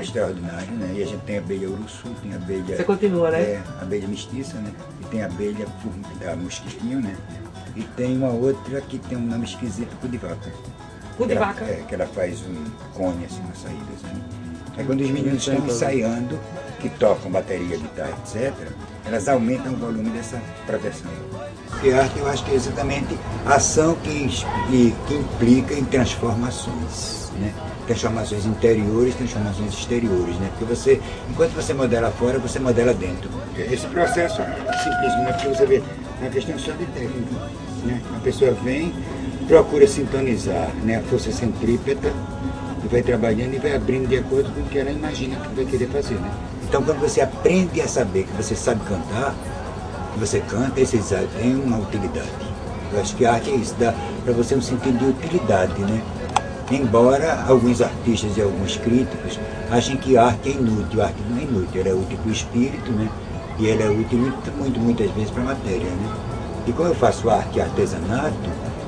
extraordinário, né? E a gente tem a abelha uruçu, tem a abelha... Você continua, né? É, a abelha mestiça, né? E tem a abelha da mosquitinho, né? E tem uma outra que tem um nome esquisito, cu de vaca. Cu de vaca? É, que ela faz um cone assim nas saídas, né? Aí quando os meninos estão ensaiando, que tocam bateria, guitarra, etc., elas aumentam o volume dessa proteção. Porque a arte, eu acho que é exatamente a ação que implica em transformações, né? Transformações interiores, transformações exteriores, né? Porque você, enquanto você modela fora, você modela dentro. Esse processo é simplesmente, né? Porque você vê, é uma questão só de técnica, né? A pessoa vem, procura sintonizar, né, a força centrípeta e vai trabalhando e vai abrindo de acordo com o que ela imagina que vai querer fazer, né? Então, quando você aprende a saber que você sabe cantar, que você canta, esse tem uma utilidade. Eu acho que a arte é isso, dá para você um sentido de utilidade, né? Embora alguns artistas e alguns críticos achem que a arte é inútil. A arte não é inútil, ela é útil para o espírito, né? E ela é útil muitas vezes para a matéria, né? E como eu faço arte e artesanato,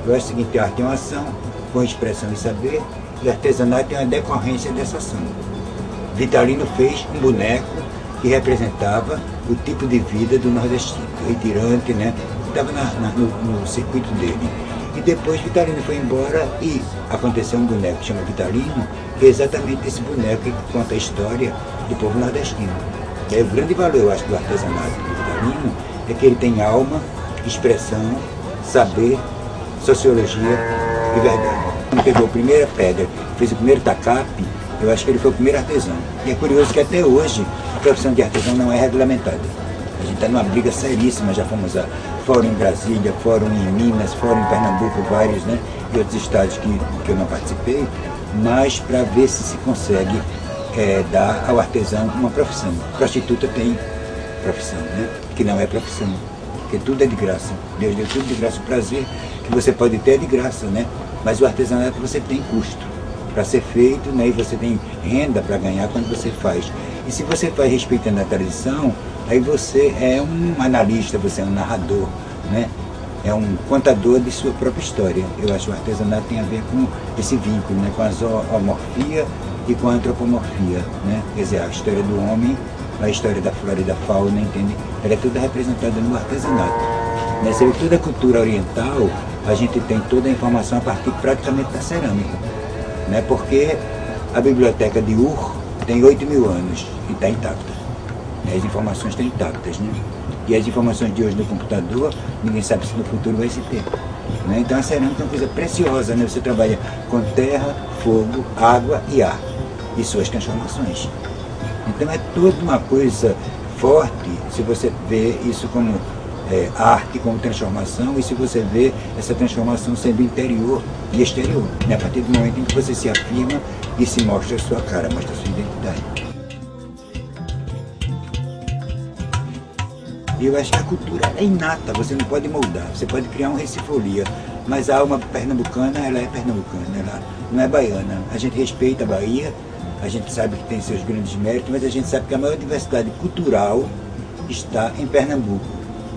eu acho o seguinte: a arte é uma ação com expressão e saber, e artesanato é uma decorrência dessa ação. Vitalino fez um boneco que representava o tipo de vida do nordestino, retirante, né? Estava no circuito dele. E depois Vitalino foi embora e aconteceu um boneco que chama Vitalino, que é exatamente esse boneco que conta a história do povo nordestino. E aí, o grande valor, eu acho, do artesanato do Vitalino é que ele tem alma, expressão, saber, sociologia e verdade. Quando pegou a primeira pedra, fez o primeiro tacape, eu acho que ele foi o primeiro artesão. E é curioso que até hoje a profissão de artesão não é regulamentada. A gente está numa briga seríssima, já fomos a fórum em Brasília, fórum em Minas, fórum em Pernambuco, vários, né, e outros estados que eu não participei, mas para ver se consegue dar ao artesão uma profissão. Prostituta tem profissão, né, que não é profissão, porque tudo é de graça. Deus deu tudo de graça. O prazer que você pode ter é de graça, né, mas o artesanato você tem custo para ser feito, né, e você tem renda para ganhar quando você faz. E se você faz respeitando a tradição, aí você é um analista, você é um narrador, né? É um contador de sua própria história. Eu acho que o artesanato tem a ver com esse vínculo, né? Com a zoomorfia e com a antropomorfia, né? Quer dizer, a história do homem, a história da flora e da fauna, entende? Ela é toda representada no artesanato. Né? Você vê toda a cultura oriental, a gente tem toda a informação a partir praticamente da cerâmica, né? Porque a biblioteca de Ur tem 8.000 anos e está intacta. As informações estão intactas, né? E as informações de hoje no computador, ninguém sabe se no futuro vai se ter. Né? Então a cerâmica é uma coisa preciosa, né? Você trabalha com terra, fogo, água e ar, e suas transformações. Então é toda uma coisa forte, se você vê isso como arte, como transformação, e se você vê essa transformação sendo interior e exterior, né? A partir do momento em que você se afirma e se mostra a sua cara, mostra a sua identidade. E eu acho que a cultura é inata, você não pode moldar, você pode criar um Recifolia, mas a alma pernambucana, ela é pernambucana, ela não é baiana. A gente respeita a Bahia, a gente sabe que tem seus grandes méritos, mas a gente sabe que a maior diversidade cultural está em Pernambuco,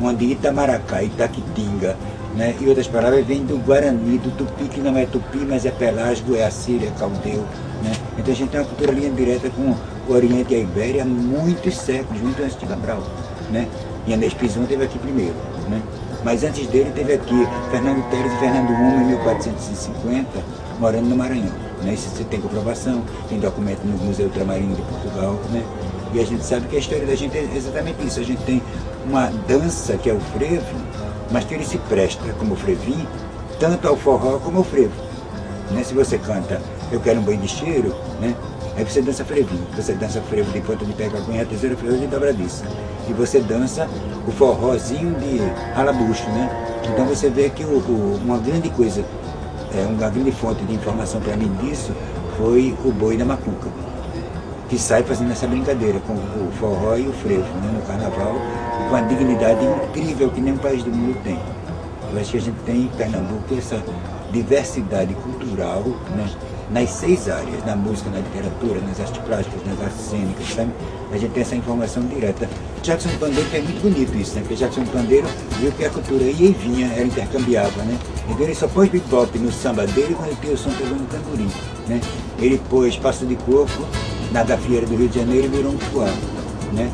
onde Itamaracá, Itaquitinga, né, e outras palavras vêm do Guarani, do Tupi, que não é Tupi, mas é Pelasgo, é Assíria, é Caldeu. Né? Então a gente tem uma cultura linha direta com o Oriente e a Ibéria há muitos séculos, muito antes de Cabral. Né? E Anés Pizão esteve aqui primeiro, né? Mas antes dele teve aqui Fernando Teles e Fernando Uma, em 1450, morando no Maranhão. Né? Isso você tem comprovação, tem documento no Museu Ultramarino de Portugal. Né? E a gente sabe que a história da gente é exatamente isso. A gente tem uma dança que é o frevo, mas que ele se presta, como o frevinho, tanto ao forró como ao frevo. Né? Se você canta Eu Quero um Banho de Cheiro, né? Aí você dança frevinho, você dança frevo de ponta de pé, calcanhar, terceira, frevo de dobradiça. E você dança o forrozinho de ralabucho, né? Então você vê que uma grande coisa, uma grande fonte de informação para mim disso foi o boi da macuca, que sai fazendo essa brincadeira com o forró e o frevo, né? No carnaval, com a dignidade incrível que nenhum país do mundo tem. Eu acho que a gente tem em Pernambuco essa diversidade cultural, né? Nas 6 áreas, na música, na literatura, nas artes plásticas, nas artes cênicas, sabe? A gente tem essa informação direta. Jackson Pandeiro é muito bonito isso, né? Porque Jackson Pandeiro viu que a cultura ia e vinha, era intercambiável, né? Então ele só pôs bebop no samba dele quando ele tinha o som pegando no tamborim, né? Ele pôs Passo de Coco na Gafieira do Rio de Janeiro virou um Mutuá, né?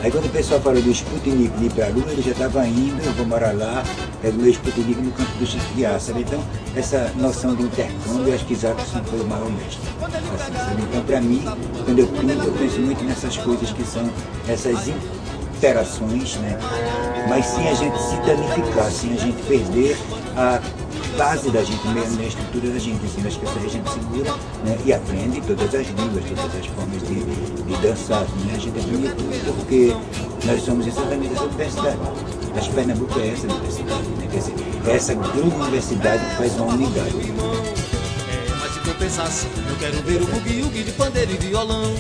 Aí quando o pessoal falou do Sputnik de ir para a Lua, ele já estava indo, eu vou morar lá, pego meu Sputnik no campo do Chico de Açara. Então, essa noção de intercâmbio, eu acho que Isaacson foi o maior mestre. Assim, sabe? Então, para mim, quando eu pinto, eu penso muito nessas coisas que são essas interações, né? Mas sem a gente se danificar, sem a gente perder a base da gente mesmo, a estrutura da gente, assim, as pessoas a gente segura, né, e aprende todas as línguas, todas as formas de dançar, né, a gente aprende tudo, porque nós somos exatamente essa universidade. Acho que Pernambuco é essa universidade, né, quer dizer, é essa grande universidade que faz uma unidade. Mas se for pensar assim, eu quero ver o bugue de pandeiro e violão.